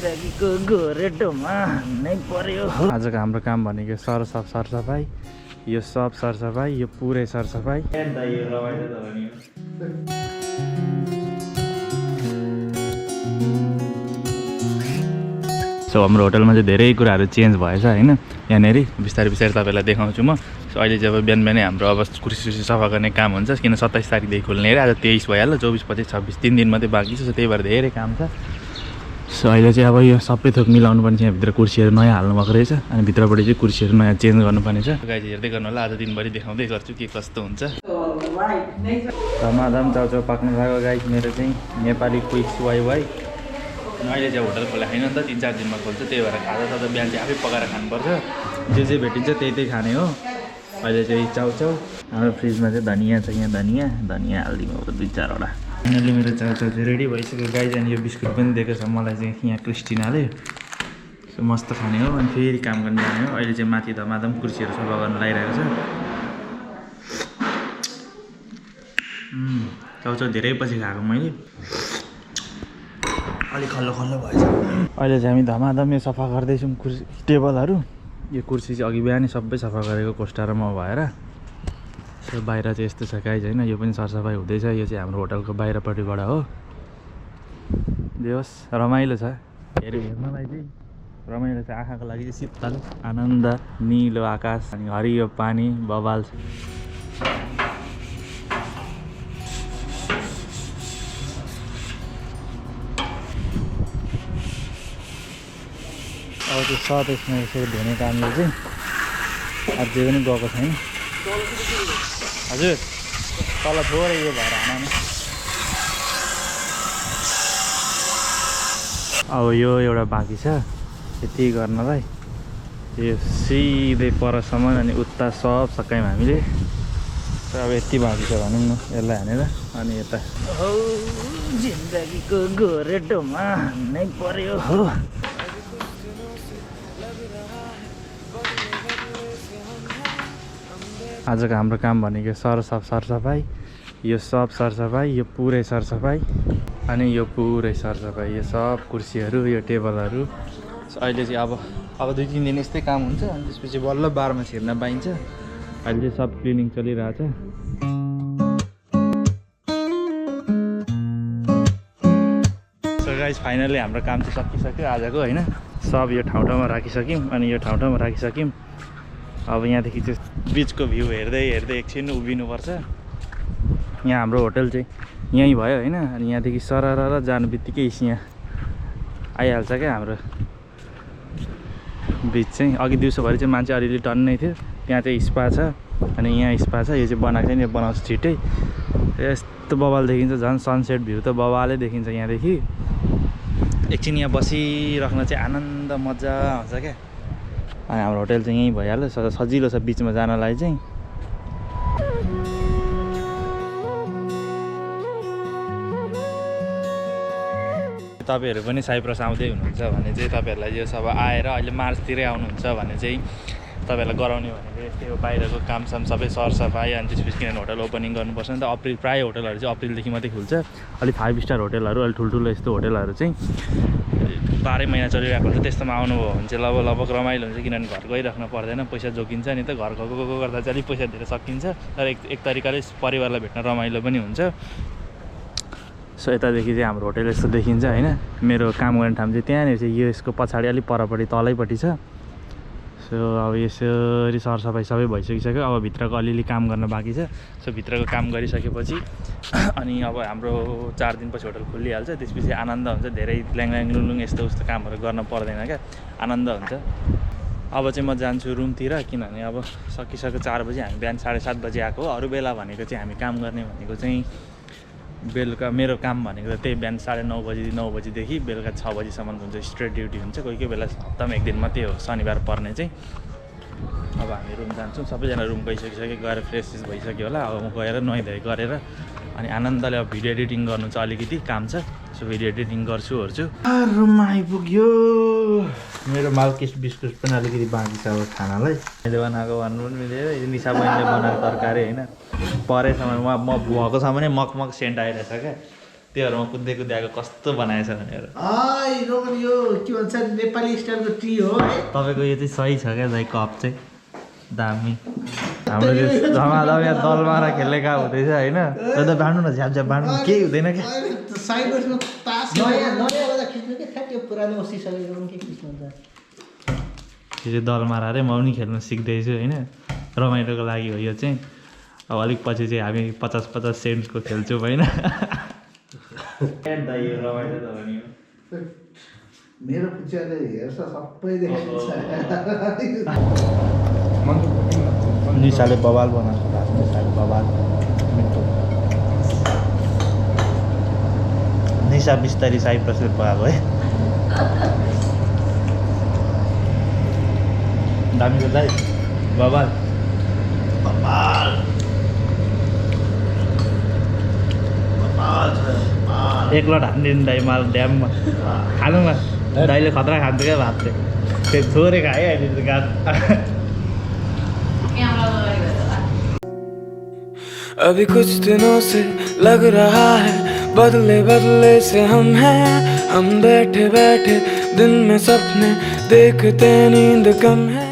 जिन्दगीको गोरेटोमा नै पर्यो। आजको हाम्रो काम भनेको सरसफाइ, यो सब सरसफाइ, यो पुरै सरसफाइ। सो हाम्रो होटलमा चाहिँ धेरै कुराहरू चेन्ज भएछ होइन। यहाँनिर बिस्तारै तपाईँहरूलाई देखाउँछु म। सो अहिले चाहिँ अब बिहान बिहानै हाम्रो अब कुर्सी सफा गर्ने काम हुन्छ, किन 27 तारिकदेखि खोल्ने अरे। आज 23 भइहाल्यो, 24, 25, 26 3 दिन मात्रै बाँकी छ। सो त्यही भएर धेरै काम छ। सो अहिले चाहिँ अब यो सबै थोक मिलाउनु पर्ने छ। यहाँभित्र कुर्सीहरू नयाँ हाल्नु भएको रहेछ, अनि भित्रपट्टि चाहिँ कुर्सीहरू नयाँ चेन्ज गर्नुपर्ने छ। गाइज हेर्दै गर्नु होला, आज दिनभरि देखाउँदै गर्छु के कस्तो हुन्छ। धमाधम चाउचाउ पाक्नु लाग्यो गाइज। मेरो चाहिँ नेपाली क्विक वाइ। अहिले चाहिँ होटल खोला छैन नि त, 3-4 दिनमा खोल्छ। त्यही भएर खाजा बिहान चाहिँ आफै पकाएर खानुपर्छ। जे भेटिन्छ त्यही खाने हो। अहिले चाहिँ चाउचाउ, हाम्रो फ्रिजमा चाहिँ धनियाँ छ। यहाँ धनियाँ हालिदिउँ अब 2-4वटा। फाइनली मेरो चाउचाउ चाहिँ रेडी भइसक्यो गाइज। अनि यो बिस्कुट पनि दिएको छ मलाई चाहिँ यहाँ क्रिस्टिनाले। सो मस्त खाने हो। अनि फेरि काम गर्न जाने हो। अहिले चाहिँ माथि धमाधम कुर्सीहरू सफा गर्न लागिरहेको छ। चाउचाउ धेरै पछि खाएको मैले, अलिक खल्लो भएछ। अहिले चाहिँ हामी धमाधम यो सफा गर्दैछौँ कुर्सी टेबलहरू। यो कुर्सी चाहिँ अघि बिहानै सबै सफा गरेको कोष्टा र म भएर। सो बाहिर चाहिँ यस्तो छ गाइज होइन। यो पनि सरसफाइ हुँदैछ। यो चाहिँ हाम्रो होटलको बाहिरपट्टिबाट हो। देओस् रमाइलो छ हेर्नलाई चाहिँ, रमाइलो छ। आँखाको लागि चाहिँ शीतल आनन्द, निलो आकाश अनि हरियो पानी बबाल छ। अब त्यो सब यसमा यसरी धुने कामले चाहिँ अझै पनि गएको छैन। हजुर तल थोरै यो भएर आउनु। अब यो एउटा बाँकी छ यति गर्नलाई। यो सिधै परसम्म अनि उता सब सकायौँ हामीले। अब यति बाँकी छ भनौँ न यसलाई हानेर। अनि यता हो जिन्दगीको गोरेटोमा नै पर्यो हो। आजको हाम्रो काम भनेको सरसफाइ, यो सब सरसफाइ, यो पुरै सरसफाइ, अनि यो पुरै सरसफाइ, यो सब कुर्सीहरू, यो टेबलहरू। अहिले चाहिँ अब 2-3 दिन यस्तै काम हुन्छ। अनि त्यसपछि बल्ल बारमा छिर्न पाइन्छ। अहिले चाहिँ सब क्लिनिङ चलिरहेछ। सो गाइज फाइनली हाम्रो काम चाहिँ सकिसक्यो आजको होइन। सब यो ठाउँमा राखिसक्यौँ अनि यो ठाउँमा राखिसक्यौँ। अब यहाँदेखि चाहिँ बिचको भ्यू हेर्दै एकछिन उभिनुपर्छ। यहाँ हाम्रो होटल चाहिँ यहीँ भयो होइन। अनि यहाँदेखि सरर जानु बित्तिकै यहाँ आइहाल्छ क्या हाम्रो बिच चाहिँ। अघि दिउँसोभरि चाहिँ मान्छे अलिअलि टन्नै थियो। त्यहाँ चाहिँ स्पा छ अनि यहाँ स्पा छ। यो चाहिँ बनाएको छैन, यो बनाउँछ छिट्टै। यस्तो बवाल देखिन्छ, झन् सनसेट भ्यू त बवालै देखिन्छ यहाँदेखि। एकछिन यहाँ बसिराख्न चाहिँ आनन्द मजा आउँछ क्या। अनि हाम्रो होटल चाहिँ यहीँ भइहाल्यो। सजिलो छ बिचमा जानलाई चाहिँ। तपाईँहरू पनि साइप्रस आउँदै हुनुहुन्छ भने चाहिँ तपाईँहरूलाई यो सब आएर अहिले मार्चतिरै आउनुहुन्छ भने चाहिँ तपाईँहरूलाई गराउने भनेको यस्तै हो। बाहिरको कामसाम सबै सरसफाइ। अनि त्यसपछि किनभने होटल ओपनिङ गर्नुपर्छ नि त। अप्रिल प्रायः होटलहरू चाहिँ अप्रिलदेखि मात्रै खुल्छ। अलिक 5 स्टार होटलहरू, अलिक ठुल्ठुलो यस्तो होटलहरू चाहिँ 12 महिना चलिरहेको हुन्छ। त्यस्तोमा आउनुभयो भने चाहिँ लगभग रमाइलो हुन्छ। किनभने घर गइराख्नु पर्दैन, पैसा जोगिन्छ नि त। घर गएको गर्दा चाहिँ अलिक पैसा धेरै सकिन्छ। तर एक तरिकाले परिवारलाई भेट्न रमाइलो पनि हुन्छ। सो यतादेखि चाहिँ हाम्रो होटल यस्तो देखिन्छ होइन। मेरो काम गर्ने ठाउँ चाहिँ त्यहाँनिर चाहिँ यो यसको पछाडि अलिक परपट्टि तलैपट्टि छ। सो अब यसरी सरसफाइ सबै भइसकिसक्यो। अब भित्रको अलिअलि काम गर्न बाँकी छ। सो भित्रको काम गरिसकेपछि अनि अब हाम्रो 4 दिनपछि होटल खुलिहाल्छ। त्यसपछि आनन्द हुन्छ। धेरै ल्याङ लुङ यस्तो उस्तो कामहरू गर्न पर्दैन क्या, आनन्द हुन्छ। अब चाहिँ म जान्छु रुमतिर, किनभने अब सकिसक्यो 4 बजी। हामी बिहान 7:30 बजी आएको हो। अरू बेला भनेको चाहिँ हामी काम गर्ने भनेको चाहिँ बेलुका, मेरो काम भनेको त त्यही बिहान 9:30 बजीदेखि बेलुका 6 बजीसम्म हुन्छ। स्ट्रेट ड्युटी हुन्छ। कोही बेला हप्तामा 1 दिन मात्रै हो, शनिबार पर्ने चाहिँ। अब हामी रुम जान्छौँ। सबैजना रुम गइसकिसक्यो, गएर फ्रेस भइसक्यो होला। अब म गएर नुहाइधुवाइ गरेर अनि आनन्दले अब भिडियो एडिटिङ गर्नु छ, अलिकति काम छ। सो भिडियो एडिटिङ गर्छु। रुममा आइपुग्यो। मेरो माल्किस बिस्कुट पनि अलिकति बाँकी छ अब खानालाई। मैले बनाएको भन्नु पनि मिलेर निशा बहिनीले बनाएको तरकारी होइन। परेसम्म म भएको सम्म नै मगमग सेन्ट आइरहेछ क्या। त्योहरूमा कुद्दै कुद्दै आएको कस्तो बनाएछ भनेर रोमन यो के भन्छ नेपाली स्टाइलको टी हो है तपाईँको यो चाहिँ सही छ क्या दाइ कप चाहिँ दामी हाम्रो यो धमाधम यहाँ दलमारा खेल्ने काम हुँदैछ होइन त बाँड्नु न झ्याप झ्याप बाँड्नु केही हुँदैन क्या साइडमा तास नयाँ वाला खिच्नु के थाहा त्यो पुरानो ओसिसकेको के खिच्नु हुन्छ यो चाहिँ दलमारा अरे म पनि खेल्नु सिक्दैछु होइन रमाइलोको लागि हो यो चाहिँ अब अलिक पछि चाहिँ हामी 50-50 सेन्ट्सको खेल्छौँ होइन यो रमाइलो त हो नि मेरो पुच्चाले हेर्छ सबै देखाउँछ निसाले बवाल बनाएको निसाले बवाल निसा बिस्तारी साइप्रसले पकाएको है दामीको दाइ बवाल बवाल एक लट हानिदिनु दाइ माल ड्याममा खानु न दाइले खतरा खान्छ क्या भात चाहिँ त्यो थोरै खायो अहिले त गात अभी कुछ दिनों से लग रहा है बदले बदले से हम हैं हम बैठे बैठे दिन में सपने देखते नींद कम है